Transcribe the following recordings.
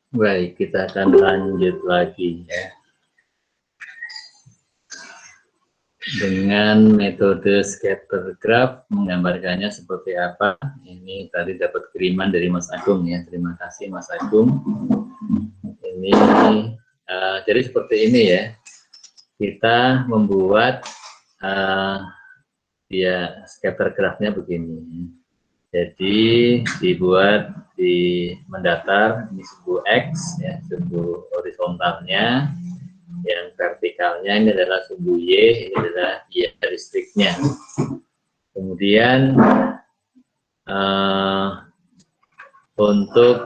Baik, kita akan lanjut lagi ya dengan metode scatter graph. Menggambarkannya seperti apa? Ini tadi dapat kiriman dari Mas Agung ya. Terima kasih Mas Agung. Ini jadi seperti ini ya. Kita membuat ya scatter graph-nya begini. Jadi dibuat di mendatar ini sumbu X ya, sumbu horizontalnya, yang vertikalnya ini adalah sumbu Y, ini adalah Y listriknya. Kemudian untuk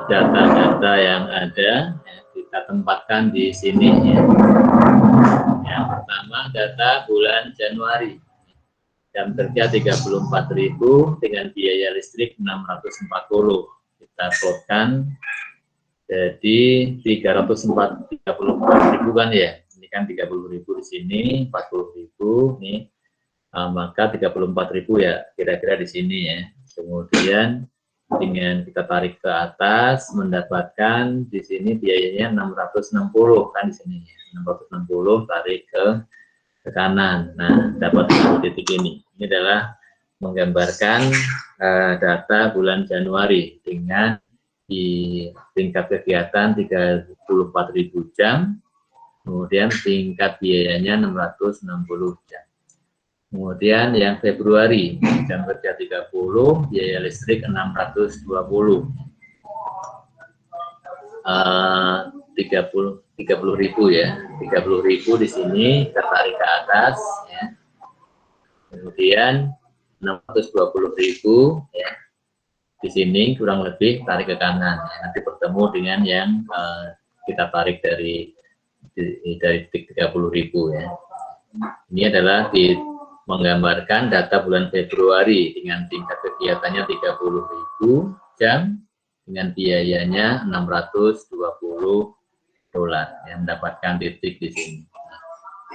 data-data yang ada ya, kita tempatkan di sini ya. Yang pertama data bulan Januari. Jam kerja 34.000 dengan biaya listrik 640. Kita plotkan jadi 334.000 kan ya. Ini kan 30.000 di sini, 40.000 nih. Maka 34.000 ya kira-kira di sini ya. Kemudian dengan kita tarik ke atas mendapatkan di sini biayanya 660 kan di sini ya. 660 tarik ke kanan. Nah, dapat satu titik ini. Ini adalah menggambarkan data bulan Januari dengan di tingkat kegiatan 34.000 jam, kemudian tingkat biayanya 660 jam. Kemudian yang Februari, jam kerja 30, biaya listrik 620. 30.000 ya, 30.000 di sini kita tarik ke atas ya. Kemudian 620.000 ya. Di sini kurang lebih tarik ke kanan ya. Nanti bertemu dengan yang kita tarik dari titik 30.000 ya. Ini adalah menggambarkan data bulan Februari dengan tingkat kegiatannya 30.000 jam dengan biayanya 620 dolar yang mendapatkan titik di sini.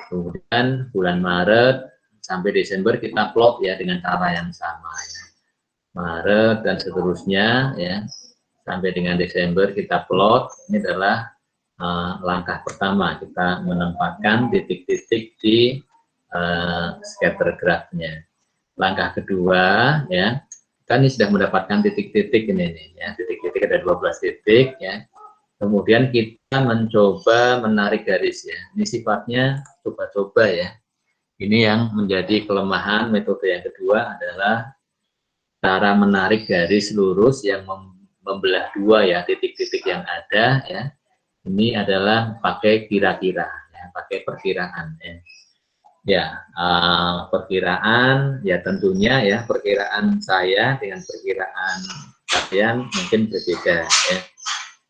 Kemudian bulan Maret sampai Desember kita plot ya dengan cara yang sama ya. Maret dan seterusnya ya sampai dengan Desember kita plot. Ini adalah langkah pertama, kita menempatkan titik-titik di scatter graph-nya. Langkah kedua ya, kita ini sudah mendapatkan titik-titik ini nih ya, titik-titik ada 12 titik ya. Kemudian kita mencoba menarik garis ya. Ini sifatnya coba-coba ya. Ini yang menjadi kelemahan metode yang kedua adalah cara menarik garis lurus yang membelah dua ya titik-titik yang ada ya. Ini adalah pakai kira-kira ya, pakai perkiraan ya. Ya, perkiraan ya tentunya ya perkiraan saya dengan perkiraan kalian mungkin berbeda ya.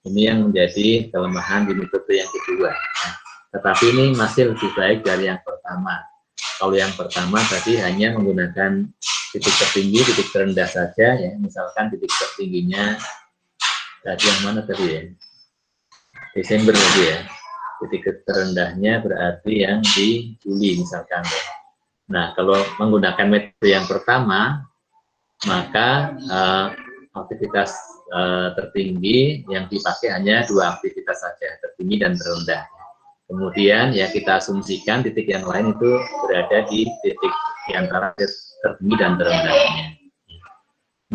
Ini yang menjadi kelemahan di metode yang kedua. Nah, tetapi ini masih lebih baik dari yang pertama. Kalau yang pertama tadi hanya menggunakan titik tertinggi, titik terendah saja ya. Misalkan titik tertingginya tadi yang mana tadi ya? Desember tadi ya. Titik terendahnya berarti yang di Juli misalkan ya. Nah, kalau menggunakan metode yang pertama, maka aktivitas tertinggi yang dipakai hanya dua aktivitas saja, tertinggi dan terendah. Kemudian ya kita asumsikan titik yang lain itu berada di titik di antara tertinggi dan terendahnya.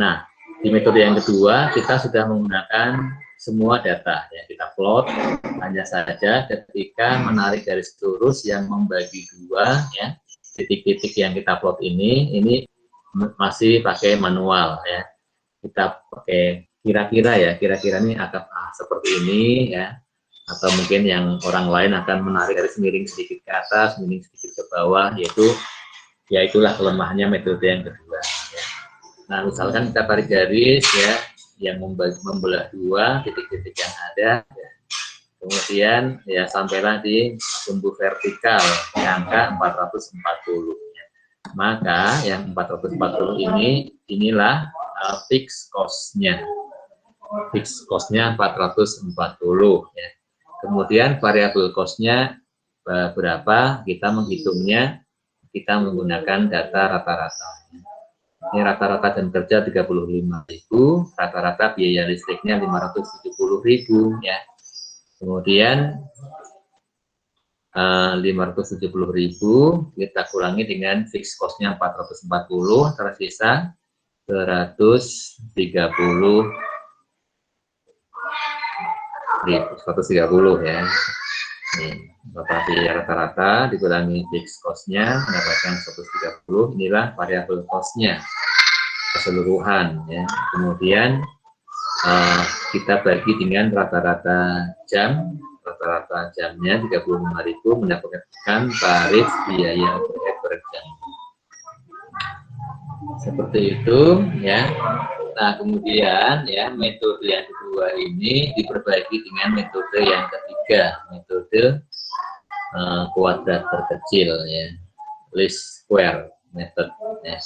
Nah, di metode yang kedua kita sudah menggunakan semua data ya, kita plot. Hanya saja ketika menarik garis lurus yang membagi dua ya, titik-titik yang kita plot ini masih pakai manual ya. Kita pakai kira-kira ya, kira-kira ini akan seperti ini ya, atau mungkin yang orang lain akan menarik garis miring sedikit ke atas, miring sedikit ke bawah, yaitu ya itulah kelemahannya metode yang kedua ya. Nah, misalkan kita tarik garis ya yang membelah dua titik-titik yang ada ya. Kemudian ya sampailah di sumbu vertikal di angka 440 ya. Maka yang 440 inilah fixed cost-nya. Fixed cost-nya 440 ya. Kemudian variabel cost-nya berapa? Kita menghitungnya kita menggunakan data rata-rata. Ini rata-rata jam kerja 35.000, rata-rata biaya listriknya 570.000 ya. Kemudian 570.000 kita kurangi dengan fixed cost-nya 440, tersisa 130 ya. Total biaya rata-rata dikurangi fixed cost-nya mendapatkan 130, inilah variabel cost-nya keseluruhan ya. Kemudian kita bagi dengan rata-rata jamnya 35.000 mendapatkan tarif biaya overhead per jam. Seperti itu ya. Nah, kemudian ya metode yang kedua ini diperbaiki dengan metode yang ketiga, metode kuadrat terkecil ya, least square method ya.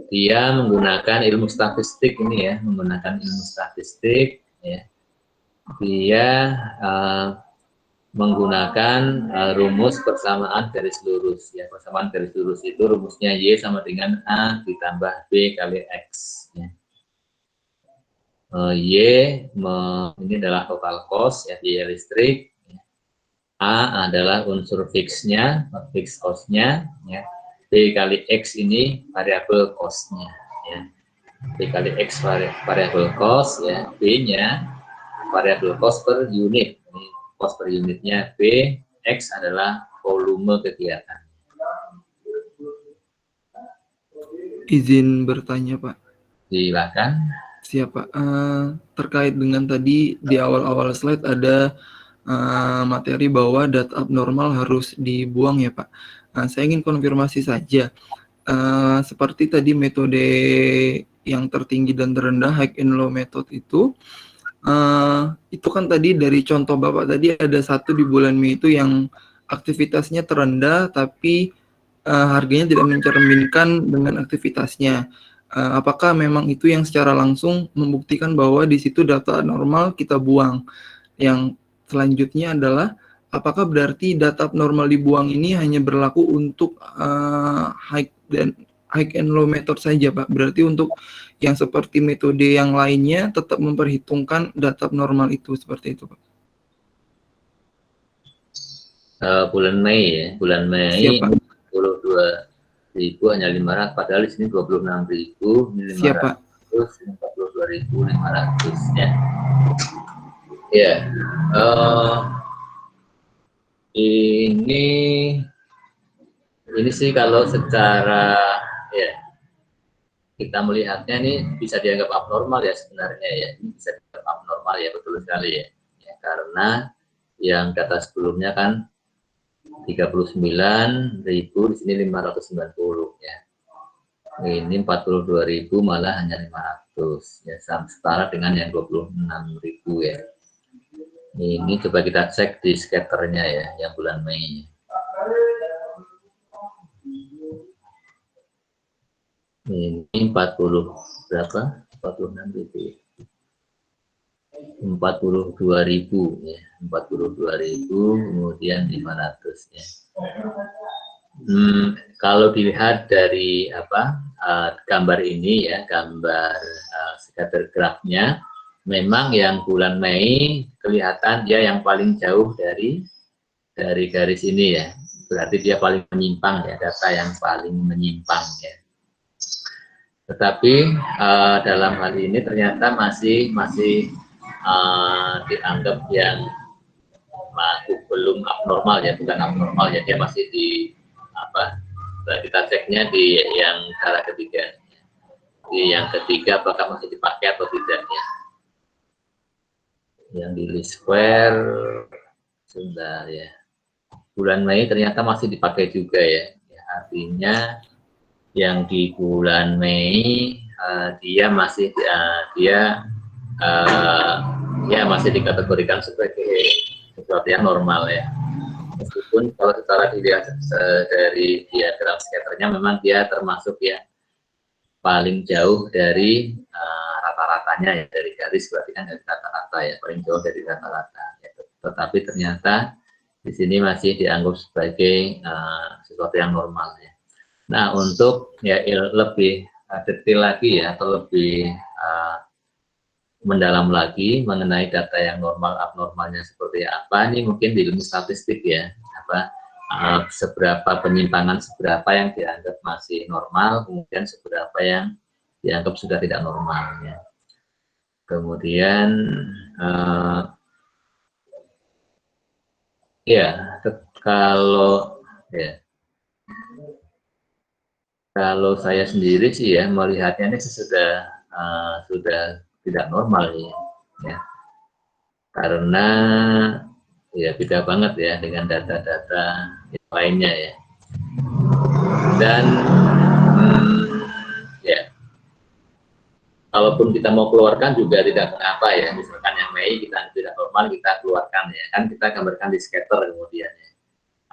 Dia menggunakan ilmu statistik ini ya, menggunakan ilmu statistik ya. Dia menggunakan rumus persamaan garis lurus ya. Persamaan garis lurus itu rumusnya Y sama dengan A ditambah B kali X ya. Ini adalah total cost ya, biaya listrik. A adalah unsur fixnya, fixed cost-nya ya. B kali X ini variabel cost-nya ya. B kali X variabel cost ya, B-nya variabel cost per unit. Ini cost per unitnya B, X adalah volume kegiatan. Izin bertanya, Pak. Silakan. Siapa? Terkait dengan tadi di awal-awal slide ada materi bahwa data abnormal harus dibuang ya, Pak. Saya ingin konfirmasi saja. Seperti tadi metode yang tertinggi dan terendah, high and low method itu kan tadi dari contoh Bapak tadi ada satu di bulan Mei itu yang aktivitasnya terendah tapi harganya tidak mencerminkan dengan aktivitasnya. Apakah memang itu yang secara langsung membuktikan bahwa di situ data normal kita buang? Yang selanjutnya adalah apakah berarti data abnormal dibuang ini hanya berlaku untuk high and low method saja, Pak? Berarti untuk yang seperti metode yang lainnya tetap memperhitungkan data abnormal itu, seperti itu, Pak? Bulan Mei ya, bulan Mei. Siapa? 42.000 hanya 500, padahal di sini 26.000, ini 500, 42.500 ya. Ya, ini sih kalau secara ya kita melihatnya ini bisa dianggap abnormal ya sebenarnya ya, ini bisa dianggap abnormal ya, betul sekali ya, karena yang data sebelumnya kan 39.000, di sini 590 ya. Ini 42.000 malah hanya 500 ya, setara dengan yang 26.000 ya. Ini coba kita cek di scatternya ya, yang bulan Mei. Ini 40 berapa? 46.000. 42.000 ya, 42.000 kemudian 500 ya. Kalau dilihat dari gambar ini ya, gambar scatter graph-nya, memang yang bulan Mei kelihatan dia yang paling jauh dari garis ini ya, berarti dia paling menyimpang ya, data yang paling menyimpang ya. Tetapi dalam hal ini ternyata masih dianggap yang belum abnormal ya, bukan abnormal ya, dia masih di kita ceknya di yang cara ketiga. Di yang ketiga apakah masih dipakai atau tidak ya. Yang di least square sebentar ya. Bulan Mei ternyata masih dipakai juga ya. Artinya yang di bulan Mei dia masih masih dikategorikan sebagai sesuatu yang normal ya. Meskipun kalau secara dilihat dari diagram scatternya memang dia termasuk ya paling jauh dari rata-ratanya ya, dari garis berarti kan dari rata-rata ya, paling jauh dari rata-rata ya. Tetapi ternyata di sini masih dianggap sebagai sesuatu yang normal ya. Nah, untuk ya lebih detail lagi ya, atau lebih mendalam lagi mengenai data yang normal abnormalnya seperti apa, ini mungkin di ilmu statistik ya, seberapa penyimpangan, seberapa yang dianggap masih normal, kemudian seberapa yang dianggap sudah tidak normal ya. Kemudian ya kalau saya sendiri sih ya melihatnya ini sudah tidak normal ya, karena ya beda banget ya dengan data-data lainnya ya. Dan ya kalaupun kita mau keluarkan juga tidak mengapa ya, misalkan yang Mei kita tidak normal kita keluarkan ya, kan kita gambarkan di scatter kemudian ya.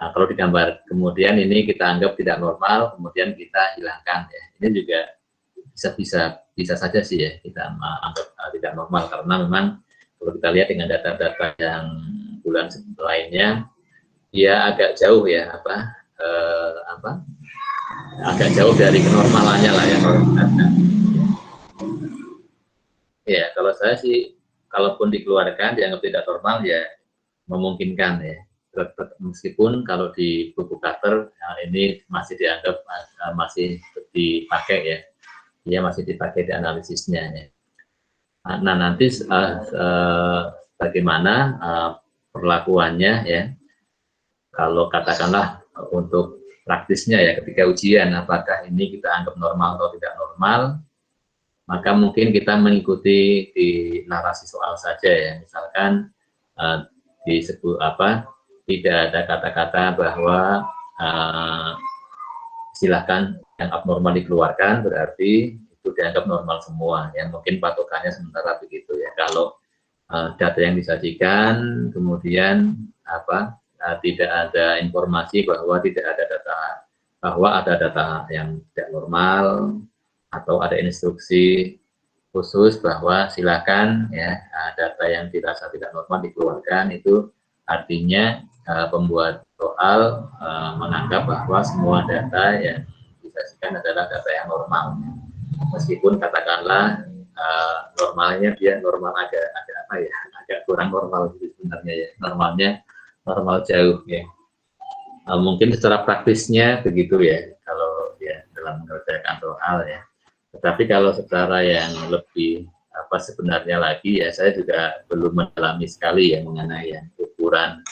Nah, kalau digambar kemudian ini kita anggap tidak normal, kemudian kita hilangkan ya. Ini juga bisa saja sih ya kita anggap tidak normal, karena memang kalau kita lihat dengan data-data yang bulan lainnya, dia agak jauh ya agak jauh dari kenormalannya lah ya kalau kita. Ya kalau saya sih, kalaupun dikeluarkan dianggap tidak normal ya memungkinkan ya. Meskipun kalau di buku Carter ini masih dianggap masih dipakai ya, dia masih dipakai di analisisnya ya. Nah nanti bagaimana perlakuannya ya, kalau katakanlah untuk praktisnya ya ketika ujian, apakah ini kita anggap normal atau tidak normal, maka mungkin kita mengikuti di narasi soal saja ya, misalkan disebut tidak ada kata-kata bahwa silahkan yang abnormal dikeluarkan, berarti itu dianggap normal semua ya, mungkin patokannya sementara begitu ya. Kalau data yang disajikan kemudian tidak ada informasi bahwa ada data yang tidak normal, atau ada instruksi khusus bahwa silakan ya data yang dirasa tidak normal dikeluarkan, itu artinya pembuat soal menganggap bahwa semua data yang disajikan adalah data yang normal, meskipun katakanlah normalnya dia normal agak kurang normal gitu sebenarnya ya, normalnya normal jauh ya. Mungkin secara praktisnya begitu ya kalau ya dalam mengerjakan soal ya. Tetapi kalau secara yang lebih sebenarnya lagi ya, saya juga belum mendalami sekali ya mengenai yang ukuran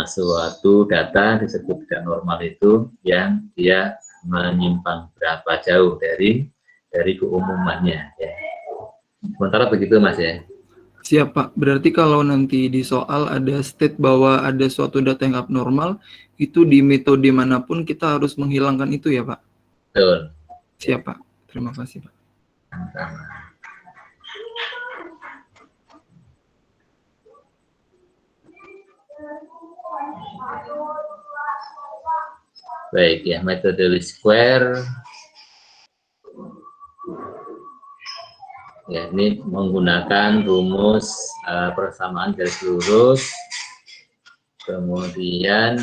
suatu data disebut tidak normal itu yang dia menyimpang berapa jauh dari keumumannya ya. Sementara begitu Mas ya. Siap Pak, berarti kalau nanti di soal ada state bahwa ada suatu data yang abnormal, itu di metode manapun kita harus menghilangkan itu ya Pak? Betul. Siap Pak, terima kasih Pak. Sama-sama. Baik ya, metode least square ya, ini menggunakan rumus persamaan garis lurus, kemudian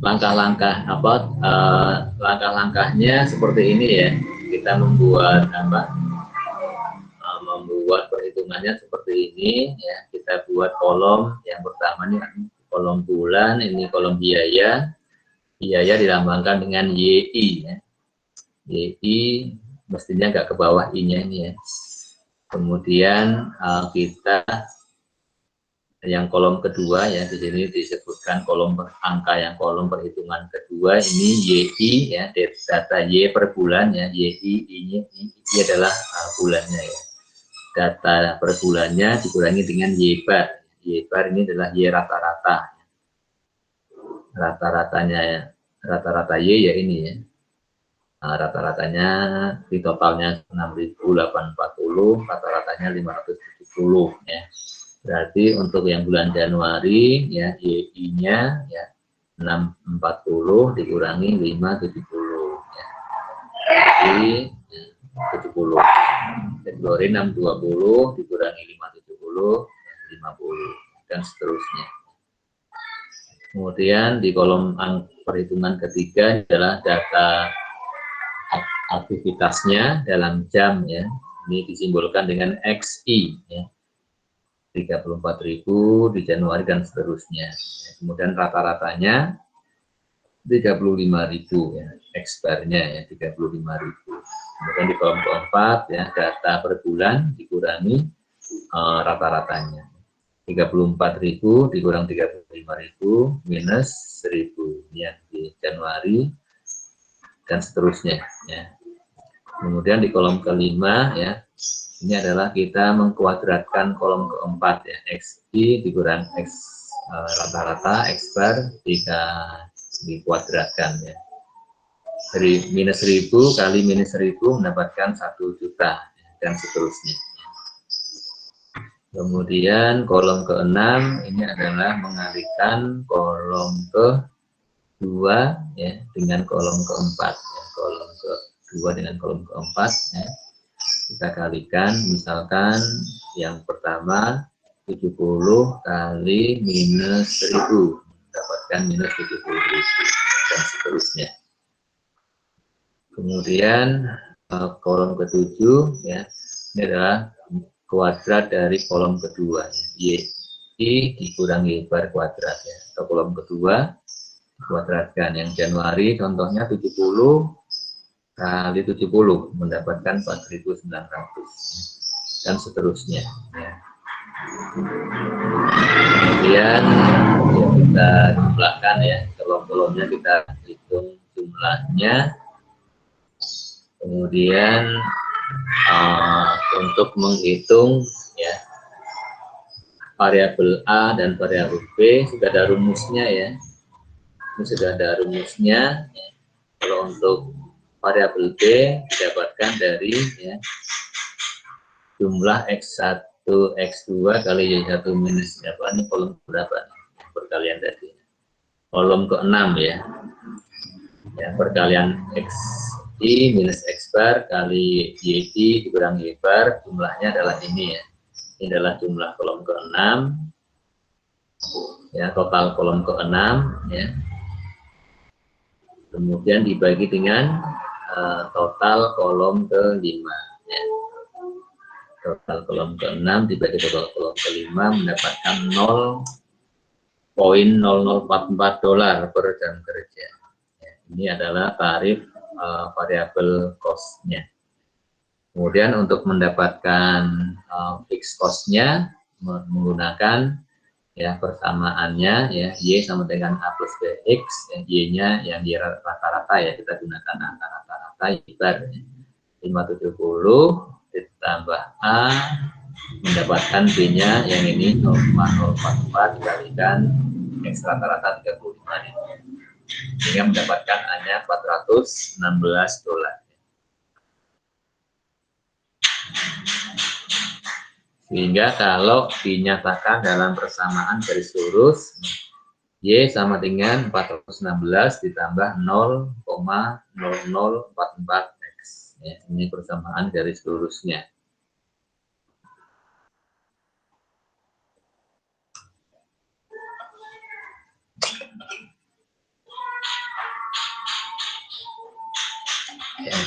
langkah-langkahnya seperti ini ya. Kita membuat perhitungannya seperti ini ya. Kita buat kolom yang pertama ini kolom bulan, ini kolom biaya dilambangkan dengan YI ya. YI mestinya nggak ke bawah I-nya ini ya. Kemudian kita yang kolom kedua ya, di sini disebutkan kolom angka yang kolom perhitungan kedua ini YI ya, data Y per bulan ya, YI ini adalah bulannya ya. Data per bulannya dikurangi dengan Y bar. Y bar ini adalah Y rata-rata. Rata-rata Y ya ini ya. Rata-ratanya di totalnya 6.840, rata-ratanya 570 ya. Berarti untuk yang bulan Januari ya YI-nya ya 640 dikurangi 570 ya. Jadi 70. Februari 620 dikurangi 570 50 dan seterusnya. Kemudian di kolom perhitungan ketiga adalah data aktivitasnya dalam jam ya. Ini disimbolkan dengan XI ya. 34.000 di Januari dan seterusnya. Kemudian rata-ratanya 35.000 ya, expirednya ya 35.000. Kemudian di kolom keempat ya data per bulan dikurangi rata-ratanya. 34.000 dikurang 35.000 minus 1.000 ya di Januari dan seterusnya ya. Kemudian di kolom kelima ya, ini adalah kita mengkuadratkan kolom keempat ya, XI dikurang X rata-rata expire jika dikuadratkan ya. Dari minus 1.000 kali minus 1.000 mendapatkan 1 juta ya, dan seterusnya. Kemudian kolom ke-6 ini adalah mengalihkan kolom ke-2 ya dengan kolom ke-4 ya. Kolom ke-2 dengan kolom ke-4 ya. Kita kalikan, misalkan yang pertama 70 kali minus 1.000 mendapatkan minus 70.000 dan seterusnya. Kemudian kolom ke-7 ya, ini adalah kuadrat dari kolom kedua ya. Y dikurangi bar kuadrat ya. Atau kolom kedua kuadratkan yang Januari contohnya 70 kali 70 mendapatkan 4.900 dan seterusnya ya. Kemudian ya, kita jumlahkan ya, kolom-kolomnya kita hitung jumlahnya. Kemudian untuk menghitung ya variabel A dan variabel B sudah ada rumusnya ya. Ini sudah ada rumusnya ya. Kalau untuk variabel B didapatkan dari ya, jumlah X1 X2 kali Y1 minus apa ini kolom berapa perkalian tadi, kolom ke-6 ya. Ya perkalian XI minus X bar kali YI dikurang Y bar, jumlahnya adalah ini ya. Ini adalah jumlah kolom ke-6 ya, total kolom ke-6 ya. Kemudian dibagi dengan total kolom ke-5 ya. Total kolom ke-6 dibagi total kolom ke-5 mendapatkan 0,0044 dolar per jam kerja. Ya, ini adalah tarif variabel cost-nya. Kemudian untuk mendapatkan fixed cost-nya menggunakan ya persamaannya ya Y sama dengan A plus BX, ya, Y-nya yang Y rata-rata ya, kita gunakan angka rata-rata ibar ya. 570 ditambah A mendapatkan B-nya yang ini 0,044 dikalikan X rata-rata 35.000 sehingga mendapatkan hanya 416 dolar. Sehingga kalau dinyatakan dalam persamaan garis lurus Y sama dengan 416 ditambah 0,0044X ya, ini persamaan garis lurusnya. Ya.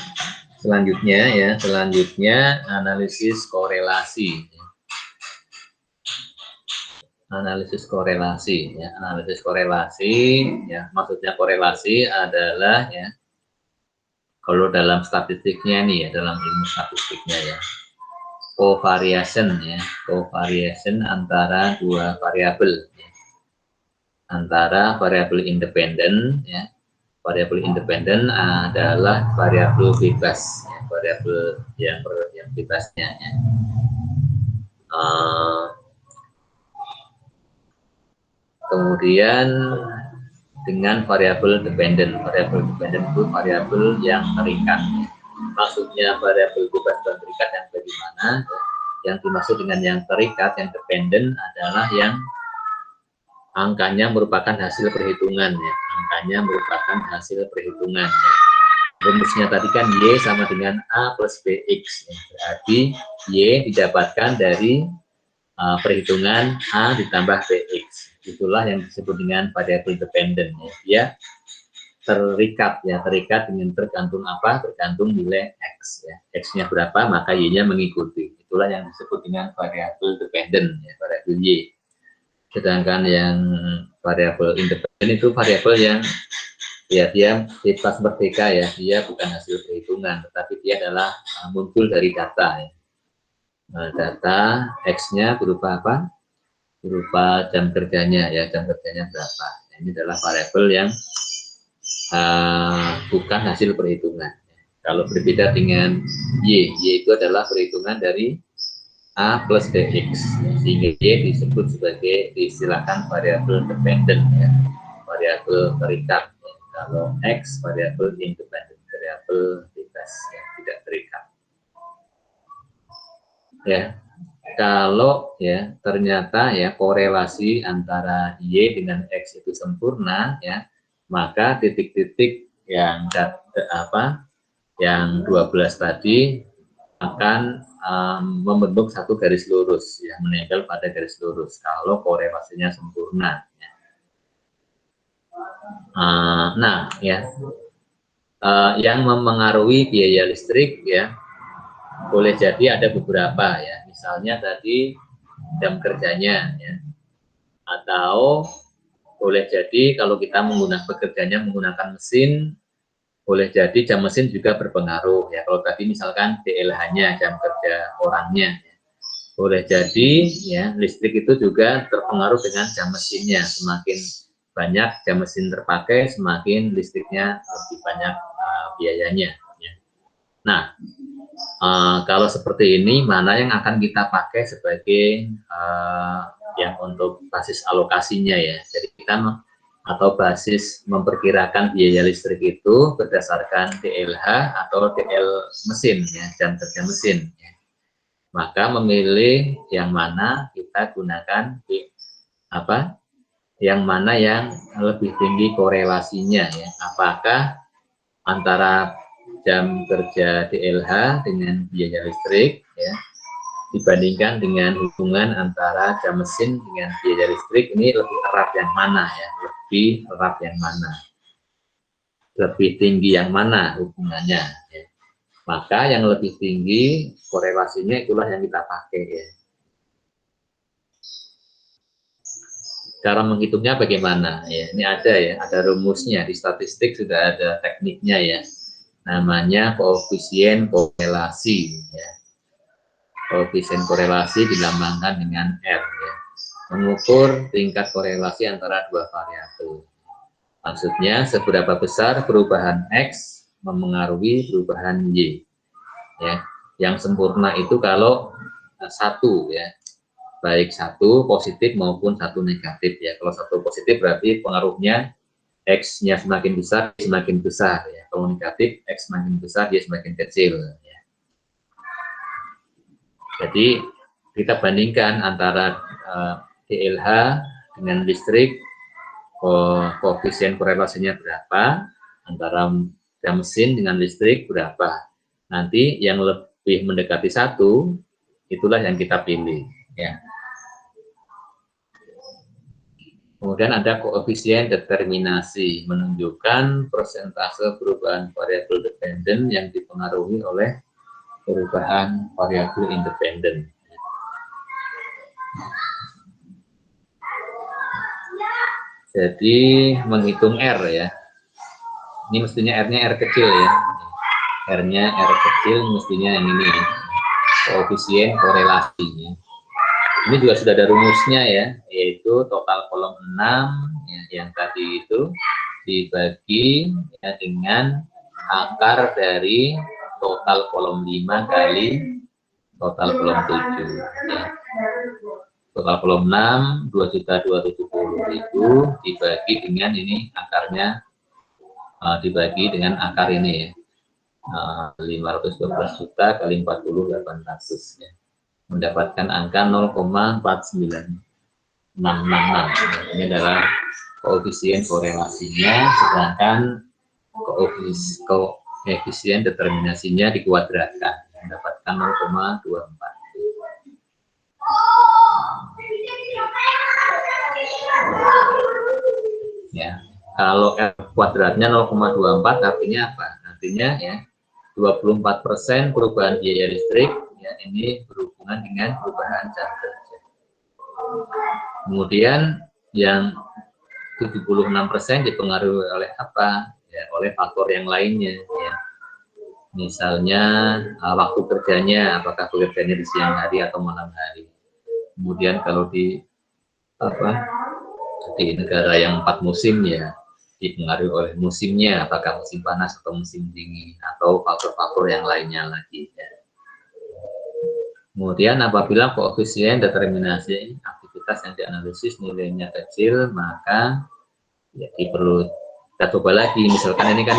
Selanjutnya analisis korelasi. Analisis korelasi ya, analisis korelasi ya, maksudnya korelasi adalah ya, kalau dalam statistiknya nih ya, dalam ilmu statistiknya ya, covariation ya, covariation antara dua variabel ya. Antara variabel independen ya, variabel independen adalah variabel bebas ya, variabel yang bebasnya ya. Kemudian dengan variabel dependen itu variabel yang terikat. Maksudnya variabel bebas dan terikat yang bagaimana? Yang dimaksud dengan yang terikat, yang dependen adalah yang angkanya merupakan hasil perhitungan ya. Angkanya merupakan hasil perhitungan ya. Rumusnya tadi kan Y sama dengan A plus BX ya. Berarti Y didapatkan dari perhitungan A ditambah BX. itulah yang disebut dengan variabel dependent. Ya. Dia terikat dengan tergantung apa? Tergantung nilai X. Ya. X-nya berapa, maka Y-nya mengikuti. Itulah yang disebut dengan variabel dependent, ya, variabel Y. Sedangkan yang variabel independen itu variabel yang ya dia bebas merdeka, ya, dia bukan hasil perhitungan, tetapi dia adalah muncul dari data. Ya. Nah, data X-nya berupa apa? Berupa jam kerjanya, ya, jam kerjanya berapa. Nah, ini adalah variabel yang bukan hasil perhitungan. Kalau berbeda dengan Y itu adalah perhitungan dari A plus BX, sehingga Y disebut sebagai, diistilahkan variabel dependent, ya, variabel terikat. Ya. Kalau X variabel independen, variabel bebas, ya, tidak terikat. Ya, kalau ya ternyata ya korelasi antara Y dengan X itu sempurna, ya, maka titik-titik yang yang 12 tadi akan membentuk satu garis lurus, ya, menempel pada garis lurus kalau korelasinya sempurna. Ya. Nah, ya, yang memengaruhi biaya listrik, ya, boleh jadi ada beberapa, ya, misalnya tadi jam kerjanya, ya, atau boleh jadi kalau kita bekerjanya menggunakan mesin, boleh jadi jam mesin juga berpengaruh, ya. Kalau tadi misalkan DLH-nya, jam kerja orangnya, ya. Boleh jadi ya listrik itu juga terpengaruh dengan jam mesinnya. Semakin banyak jam mesin terpakai, semakin listriknya lebih banyak biayanya, ya. Nah, kalau seperti ini, mana yang akan kita pakai sebagai yang untuk basis alokasinya, ya. Jadi kita atau basis memperkirakan biaya listrik itu berdasarkan DLH atau DL mesin, ya, jam kerja mesin. Ya. Maka memilih yang mana kita gunakan yang mana yang lebih tinggi korelasinya, ya. Apakah antara jam kerja DLH dengan biaya listrik, ya, dibandingkan dengan hubungan antara jam mesin dengan biaya listrik, ini lebih erat yang mana, ya, lebih erat yang mana, lebih tinggi yang mana hubungannya, ya. Maka yang lebih tinggi korelasinya itulah yang kita pakai, ya. Cara menghitungnya bagaimana, ya, ini ada rumusnya, di statistik sudah ada tekniknya, ya, namanya koefisien korelasi, ya. Koefisien korelasi dilambangkan dengan R, ya. Mengukur tingkat korelasi antara dua variabel. Maksudnya seberapa besar perubahan X memengaruhi perubahan Y. Ya. Yang sempurna itu kalau satu, ya, baik satu positif maupun satu negatif, ya. Kalau satu positif berarti pengaruhnya X-nya semakin besar, ya. Kalau negatif X semakin besar, Y semakin kecil, ya. Jadi kita bandingkan antara DLH dengan listrik, koefisien korelasinya berapa, antara jam mesin dengan listrik berapa. Nanti yang lebih mendekati satu, itulah yang kita pilih, ya. Kemudian ada koefisien determinasi, menunjukkan persentase perubahan variabel dependen yang dipengaruhi oleh perubahan variabel independen. Jadi menghitung R, ya. Ini mestinya R-nya R kecil, ya. R-nya R kecil mestinya yang ini, ya. Koefisien korelasinya. Ini juga sudah ada rumusnya, ya, yaitu total kolom 6, ya, yang tadi itu dibagi, ya, dengan akar dari total kolom 5 kali total kolom 7, ya. Total kolom 6 2.270.000 dibagi dengan ini akarnya, dibagi dengan akar ini, ya, 512 juta kali 40.800, ya, mendapatkan angka 0,49666. Ini adalah koefisien korelasinya, sedangkan koefisien determinasinya dikuadratkan, mendapatkan 0,24. Ya, kalau R kuadratnya 0,24 artinya apa? Artinya ya 24% perubahan biaya listrik ya ini berhubungan dengan perubahan jam kerja. Kemudian yang 76% dipengaruhi oleh apa? Ya, oleh faktor yang lainnya ya. Misalnya waktu kerjanya, apakah bekerjanya di siang hari atau malam hari. Kemudian kalau di negara yang 4 musim ya dipengaruhi oleh musimnya, apakah musim panas atau musim dingin atau faktor-faktor yang lainnya lagi ya. Kemudian apabila koefisien determinasi aktivitas yang dianalisis nilainya kecil, maka ya perlu kita coba lagi, misalkan ini kan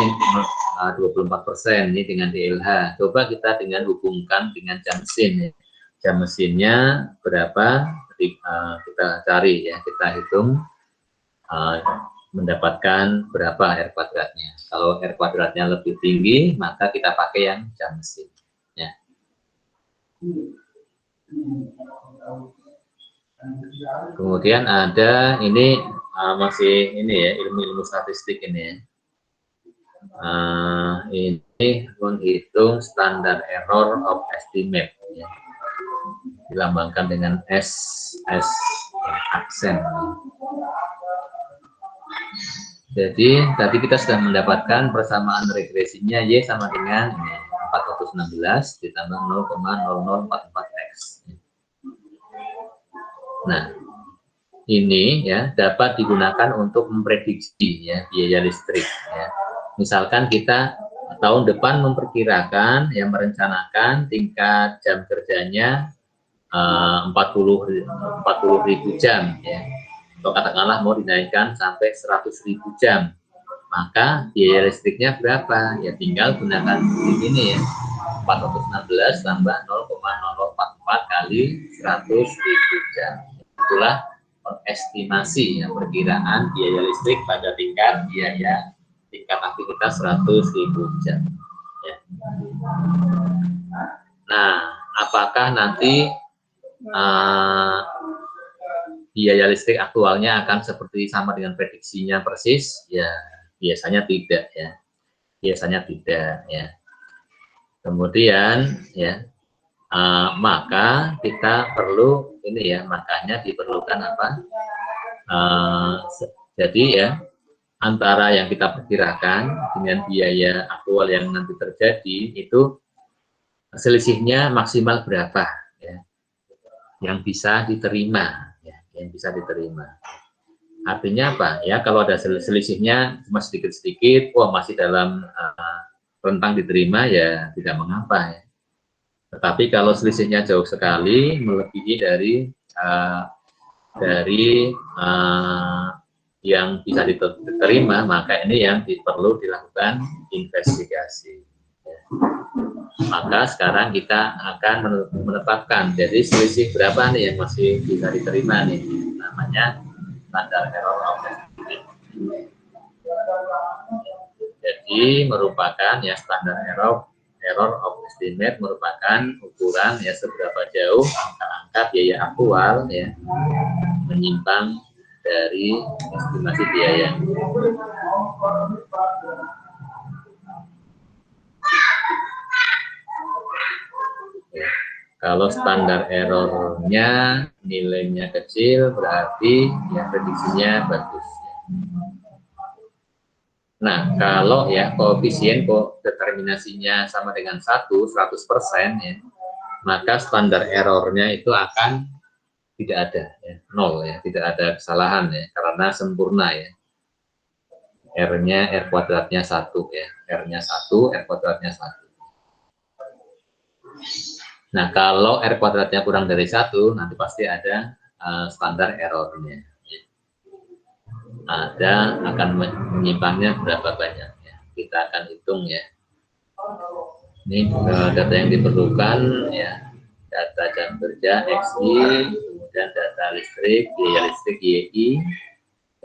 24% ini dengan DLH, coba kita dengan hubungkan dengan jam mesin. Jam mesinnya berapa, kita cari ya, kita hitung mendapatkan berapa R kuadratnya. Kalau R kuadratnya lebih tinggi, maka kita pakai yang jam mesin ya. Kemudian ada ini masih ini ya, ilmu-ilmu statistik ini ya. Ini menghitung standar error of estimate ya. Dilambangkan dengan S aksen. Jadi tadi kita sudah mendapatkan persamaan regresinya Y sama dengan 416 ditambah 0,0044X. Nah, ini ya dapat digunakan untuk memprediksi ya biaya listrik ya. Misalkan kita tahun depan memperkirakan yang merencanakan tingkat jam kerjanya 40.000 jam ya. Atau katakanlah mau dinaikkan sampai 100.000 jam. Maka biaya listriknya berapa? Ya tinggal gunakan ini ya. 416 tambah 0,0044 kali 100.000 jam. Itulah estimasi ya, perkiraan biaya listrik pada tingkat aktivitas 100.000 jam ya. Nah, apakah nanti biaya listrik aktualnya akan seperti sama dengan prediksinya persis? Ya, biasanya tidak ya. Biasanya tidak ya. Kemudian ya maka kita perlu ini ya, makanya diperlukan apa? Jadi ya antara yang kita perkirakan dengan biaya aktual yang nanti terjadi itu selisihnya maksimal berapa ya yang bisa diterima ya, yang bisa diterima. Artinya apa ya, kalau ada selisihnya cuma sedikit-sedikit, wah masih dalam rentang diterima ya tidak mengapa ya. Tetapi kalau selisihnya jauh sekali melebihi dari yang bisa diterima, maka ini yang perlu dilakukan investigasi. Maka sekarang kita akan menetapkan, jadi selisih berapa nih yang masih bisa diterima nih, namanya standar error of estimate. Jadi merupakan ya standar error of estimate merupakan ukuran ya seberapa jauh angka-angka biaya aktual ya menyimpang dari estimasi biaya. Ya, kalau standar errornya nilainya kecil berarti ya prediksinya bagus. Nah, kalau ya koefisien determinasinya sama dengan 100% ya, maka standar errornya itu akan tidak ada ya, 0 ya, tidak ada kesalahan ya, karena sempurna ya. R-nya R kuadratnya 1 ya, R-nya 1, R kuadratnya 1. Nah, kalau R kuadratnya kurang dari 1, nanti pasti ada standar errornya. Ya. Ada akan menyimpangnya berapa banyak ya. Kita akan hitung ya. Ini data yang diperlukan ya, data jam kerja XI, kemudian data listrik, biaya listrik YI,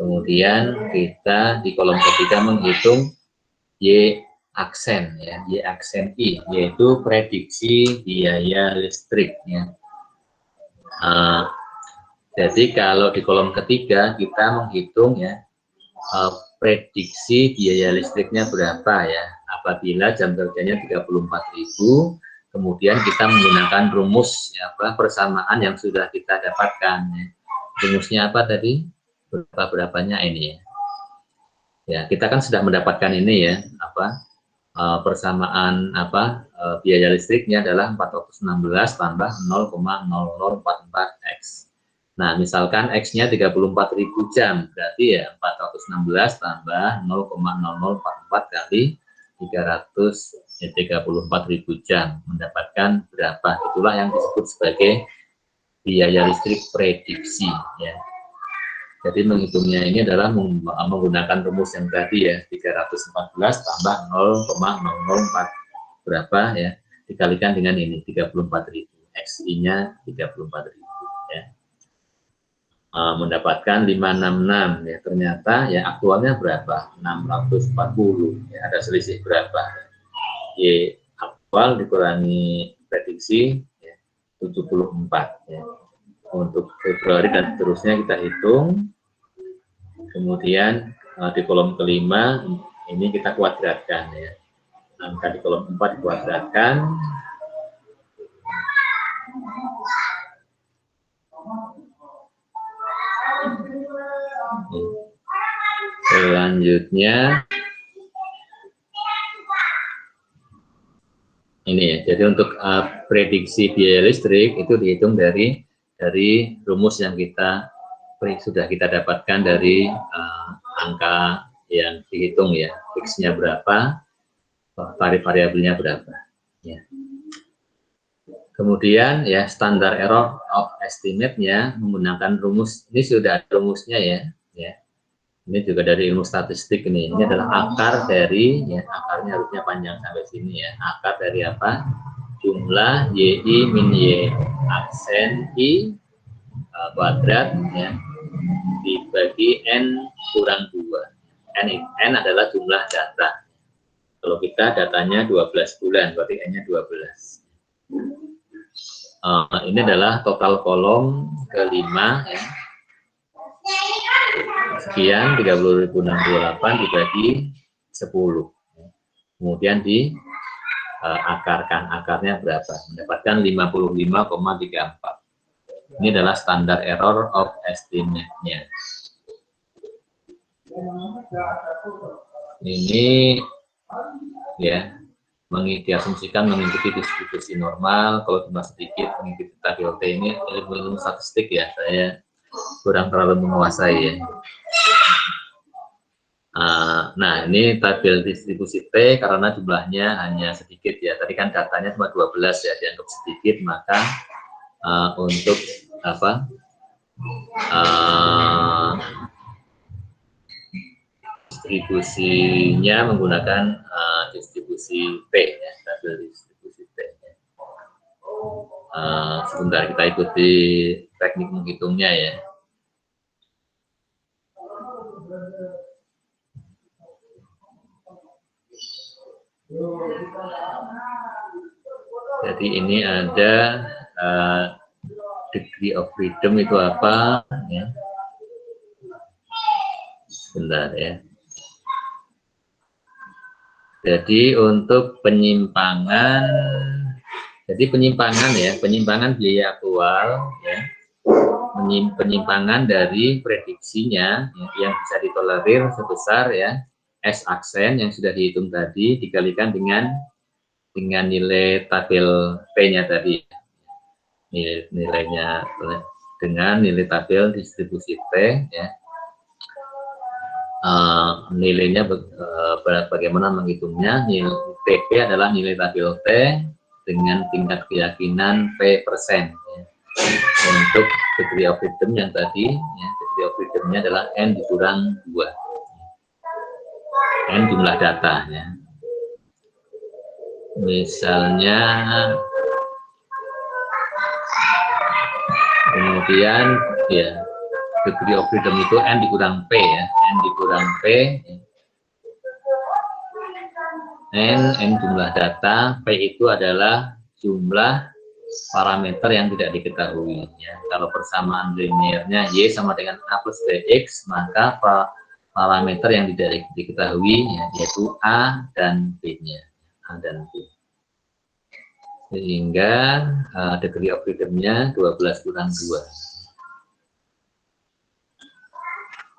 kemudian kita di kolom ketiga menghitung Y aksen ya, Y aksen I, yaitu prediksi biaya listrik ya. Jadi kalau di kolom ketiga kita menghitung ya prediksi biaya listriknya berapa ya apabila jam kerjanya 34.000, kemudian kita menggunakan rumus ya, persamaan yang sudah kita dapatkan ya. Rumusnya apa tadi? Berapanya ini ya. Ya, kita kan sudah mendapatkan ini ya, persamaan biaya listriknya adalah 416 tambah 0,0044 X. Nah, misalkan X-nya 34.000 jam, berarti ya 416 tambah 0,0044 kali 34.000 jam, mendapatkan berapa? Itulah yang disebut sebagai biaya listrik prediksi ya. Jadi menghitungnya ini adalah menggunakan rumus yang tadi ya, 314 tambah 0,004 berapa ya, dikalikan dengan ini 34.000, XI-nya 34.000 ya. Mendapatkan 566 ya, ternyata ya aktualnya berapa? 640 ya, ada selisih berapa? Y aktual dikurangi prediksi ya, 74 ya. Untuk Februari dan seterusnya kita hitung. Kemudian di kolom kelima ini kita kuadratkan ya. Angka di kolom 4 dikuadratkan. Selanjutnya ini ya. Jadi untuk prediksi biaya listrik itu dihitung dari rumus yang sudah kita dapatkan dari angka yang dihitung ya, X-nya berapa, variabelnya berapa ya. Kemudian ya standar error of estimate-nya menggunakan rumus, ini sudah ada rumusnya ya. Ini juga dari ilmu statistik ini adalah akar dari ya, akarnya harusnya panjang sampai sini ya, akar dari apa, jumlah YI min Y aksen I kuadrat ya dibagi N kurang 2. N adalah jumlah data. Kalau kita datanya 12 bulan, berarti N-nya 12. Ini adalah total kolom kelima ya. Sekian 30.068 dibagi 10. Kemudian akarkan, akarnya berapa? Mendapatkan 55,34. Ini adalah standar error of estimate-nya. Ini ya diasumsikan mengikuti distribusi normal. Kalau cuma sedikit mengikuti tabel T, ini ilmu statistik ya, saya kurang terlalu menguasai ya. Nah ini tabel distribusi T karena jumlahnya hanya sedikit ya, tadi kan datanya cuma 12 ya, dianggap sedikit, maka untuk apa distribusinya menggunakan distribusi T ya, tabel distribusi T ya. Sebentar kita ikuti teknik menghitungnya ya. Jadi ini ada degree of freedom itu apa ya. Sebentar ya. Jadi untuk penyimpangan, penyimpangan biaya aktual ya, penyimpangan dari prediksinya ya, yang bisa ditolerir sebesar ya S aksen yang sudah dihitung tadi dikalikan dengan nilai tabel P-nya tadi, nilainya dengan nilai tabel distribusi T ya. Nilainya bagaimana menghitungnya? Nilai TP adalah nilai tabel T dengan tingkat keyakinan P%. Ya. Untuk degree of freedom yang tadi, ya, degree of freedom-nya adalah N dikurang 2. N jumlah data. Ya. Misalnya, kemudian ya degree of freedom itu N dikurang P ya, N dikurang P, N jumlah data, P itu adalah jumlah parameter yang tidak diketahui. Ya. Kalau persamaan linearnya Y sama dengan A plus BX, maka parameter yang tidak diketahui ya, yaitu A dan B-nya. A dan B. Sehingga degree of freedom-nya 12 kurang 2.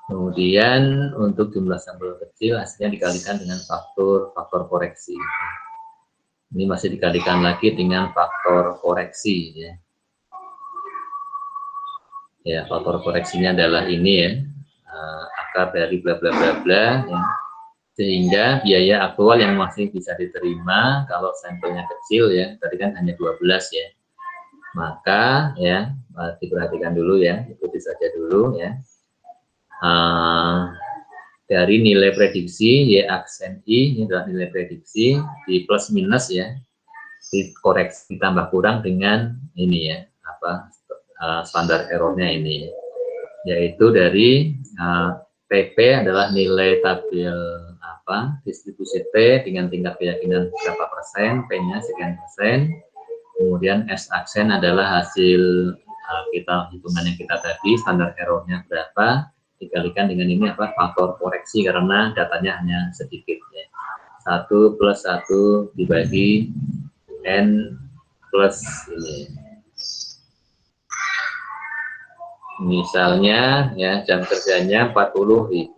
Kemudian untuk jumlah sampel kecil hasilnya dikalikan dengan faktor koreksi. Ini masih dikalikan lagi dengan faktor koreksi ya. Ya, faktor koreksinya adalah ini ya. Akar dari bla bla bla bla ya. Sehingga biaya aktual yang masih bisa diterima kalau sampelnya kecil ya, tadi kan hanya 12 ya. Maka ya diperhatikan dulu ya, ikuti saja dulu ya. Dari nilai prediksi Y aksen I, ini adalah nilai prediksi di plus minus ya, dikoreksi ditambah kurang dengan ini ya, standar errornya ini, yaitu dari PP adalah nilai tabel distribusi T dengan tingkat keyakinan berapa persen, P-nya sekian persen, kemudian S aksen adalah hasil kita hitungan yang kita tadi, standar errornya berapa, dikalikan dengan ini faktor koreksi karena datanya hanya sedikit ya. 1 plus 1 dibagi N plus ini. Misalnya ya jam kerjanya 40.000.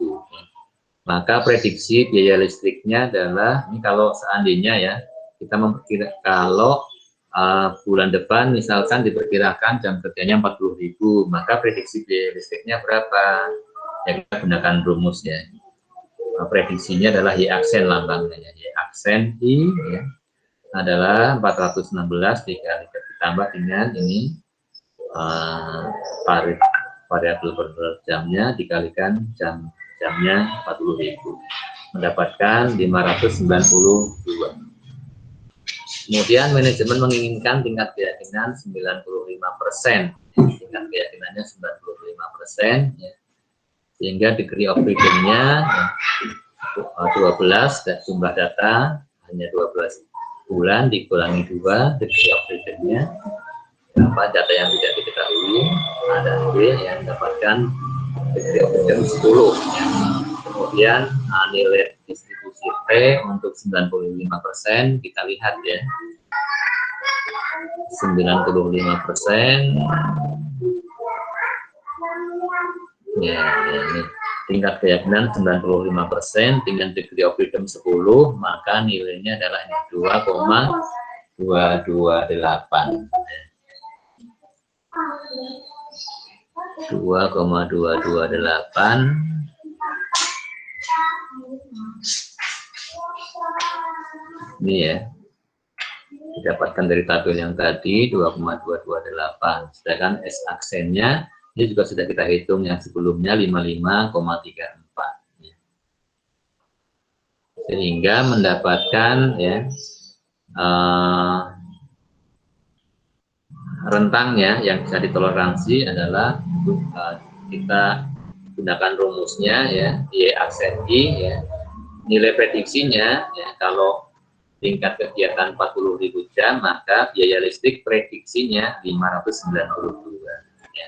Maka prediksi biaya listriknya adalah ini kalau seandainya ya kita memperkirakan kalau bulan depan misalkan diperkirakan jam kerjanya 40.000, maka prediksi biaya listriknya berapa? Ya kita gunakan rumusnya. Prediksinya adalah Y aksen lambangnya. Y aksen I ya, adalah 416 ditambah dengan ini variabel per jamnya dikalikan jamnya 40.000, mendapatkan 592. Kemudian manajemen menginginkan tingkat keyakinan 95%. Tingkat keyakinannya 95% ya. Sehingga degree of freedom-nya 12 dan jumlah data hanya 12 bulan dikurangi 2, degree of freedom-nya berapa data yang tidak diketahui, A dan B yang mendapatkan degree of freedom 10 ya. Kemudian nilai distribusi T untuk 95% kita lihat ya, 95% ya, ini tingkat keyakinan 95% dengan degree of freedom 10, maka nilainya adalah 2,228. 2,228 ini ya, didapatkan dari tabel yang tadi 2,228. Sedangkan S aksennya ini juga sudah kita hitung yang sebelumnya 55,34 ya. Sehingga mendapatkan ya rentangnya yang bisa ditoleransi adalah kita gunakan rumusnya ya, Y aksen I ya. Nilai prediksinya ya, kalau tingkat kegiatan 40.000 jam, maka biaya listrik prediksinya 592 ya.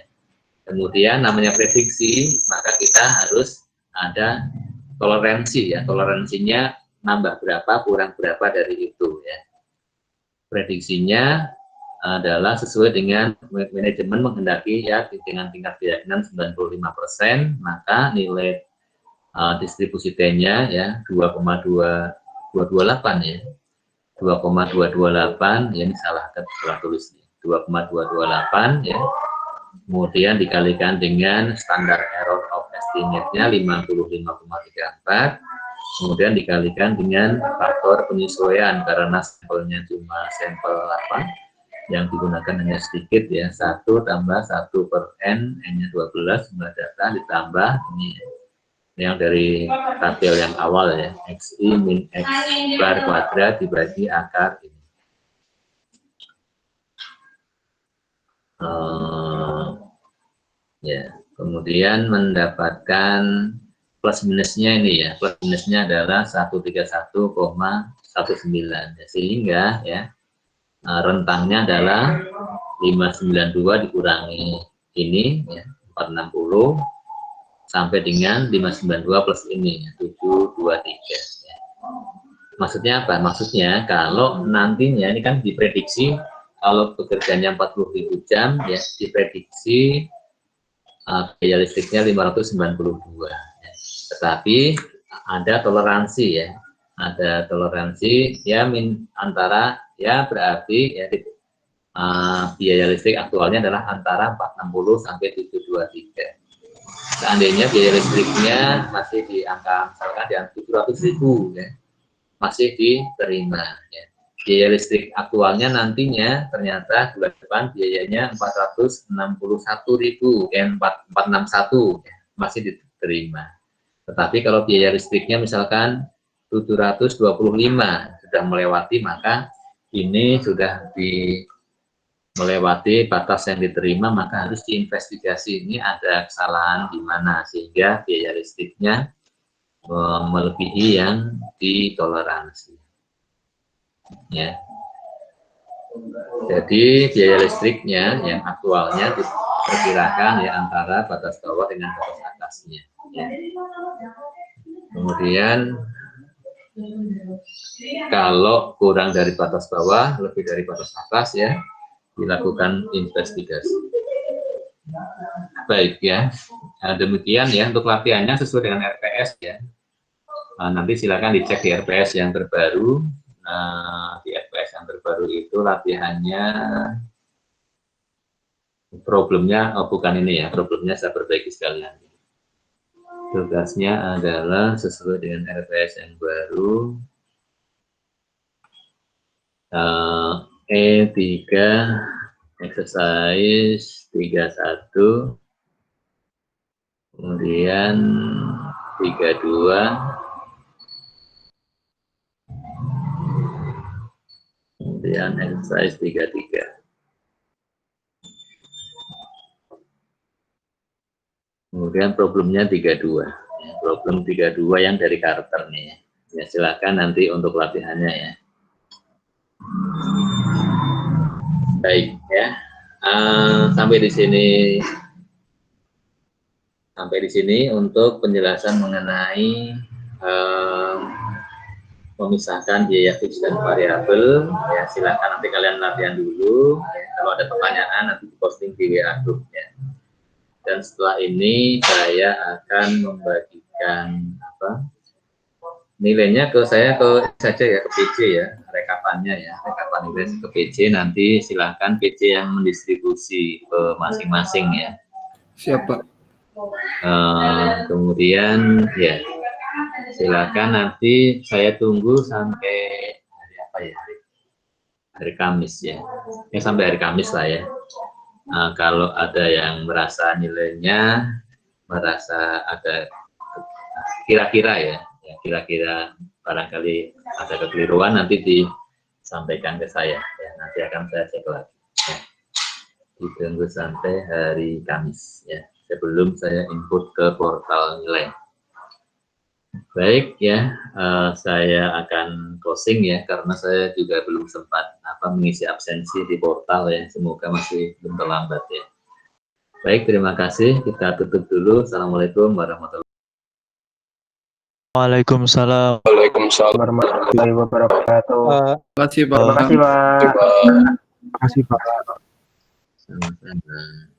Kemudian namanya prediksi, maka kita harus ada toleransi ya, toleransinya nambah berapa kurang berapa dari itu ya. Prediksinya adalah sesuai dengan manajemen menghendaki ya dengan tingkat keyakinan 95%, maka nilai distribusi T-nya ya 2,228 ya. 2,228 ya, ini salah tulisnya. 2,228 ya. Kemudian dikalikan dengan standar error of estimate-nya 55,34. Kemudian dikalikan dengan faktor penyesuaian karena sampelnya cuma sampel yang digunakan hanya sedikit ya, 1 tambah 1 per N, N-nya 12, jumlah data ditambah ini yang dari tabel yang awal ya, XI min X bar kuadrat dibagi akar ini. Ya, kemudian mendapatkan plus minusnya ini ya, plus minusnya adalah 131,19 ya, sehingga ya rentangnya adalah 592 dikurangi ini ya 460 sampai dengan 592 plus ini 723 ya. Maksudnya apa? Maksudnya kalau nantinya ini kan diprediksi kalau pekerjaannya 40.000 jam ya, diprediksi biaya listriknya 592 ya. Tetapi ada toleransi ya, ada toleransi ya antara ya berarti ya biaya listrik aktualnya adalah antara 460 sampai 723. Seandainya biaya listriknya masih di angka misalkan di angka 700.000 ya, masih diterima ya. Biaya listrik aktualnya nantinya ternyata bulan depan biayanya 461.000 ya, 461 ya, masih diterima. Tetapi kalau biaya listriknya misalkan 725 sudah melewati, maka ini sudah melewati batas yang diterima, maka harus diinvestigasi ini ada kesalahan di mana sehingga biaya listriknya melebihi yang ditoleransi ya. Jadi biaya listriknya yang aktualnya diperkirakan ya antara batas bawah dengan batas atasnya ya. Kemudian kalau kurang dari batas bawah, lebih dari batas atas ya, dilakukan investigasi. Baik ya, demikian ya untuk latihannya sesuai dengan RPS ya. Nanti silakan dicek di RPS yang terbaru. Di RPS yang terbaru itu latihannya problemnya bukan ini ya, problemnya saya perbaiki sekalian. Tugasnya adalah sesuai dengan RPS yang baru. E3 exercise 31, kemudian 32, kemudian exercise 33. Kemudian problemnya 32. Ya, problem 32 yang dari Carter nih. Ya, silakan nanti untuk latihannya ya. Baik ya. Sampai di sini untuk penjelasan mengenai memisahkan biaya fix dan variabel. Ya, silakan nanti kalian latihan dulu. Ya, kalau ada pertanyaan nanti posting di WA group ya. Dan setelah ini saya akan membagikan nilainya saja ya ke PC ya, rekapannya ya, rekapan nilai ke PC, nanti silahkan PC yang mendistribusi ke masing-masing ya. Siapa? Kemudian ya silakan nanti saya tunggu sampai hari Kamis ya, sampai hari Kamis lah ya. Kalau ada yang merasa nilainya ada kira-kira ya, kira-kira barangkali ada kekeliruan, nanti disampaikan ke saya ya, nanti akan saya cek lagi ya. Ditunggu sampai hari Kamis ya, sebelum saya input ke portal nilai. Baik ya, saya akan closing ya, karena saya juga belum sempat mengisi absensi di portal ya, semoga masih belum terlambat ya. Baik, terima kasih, kita tutup dulu. Assalamualaikum warahmatullahi wabarakatuh. Waalaikumsalam. Waalaikumsalam warahmatullahi wabarakatuh. Terima kasih Pak. Terima kasih Pak. Terima kasih Pak. Sama-sama.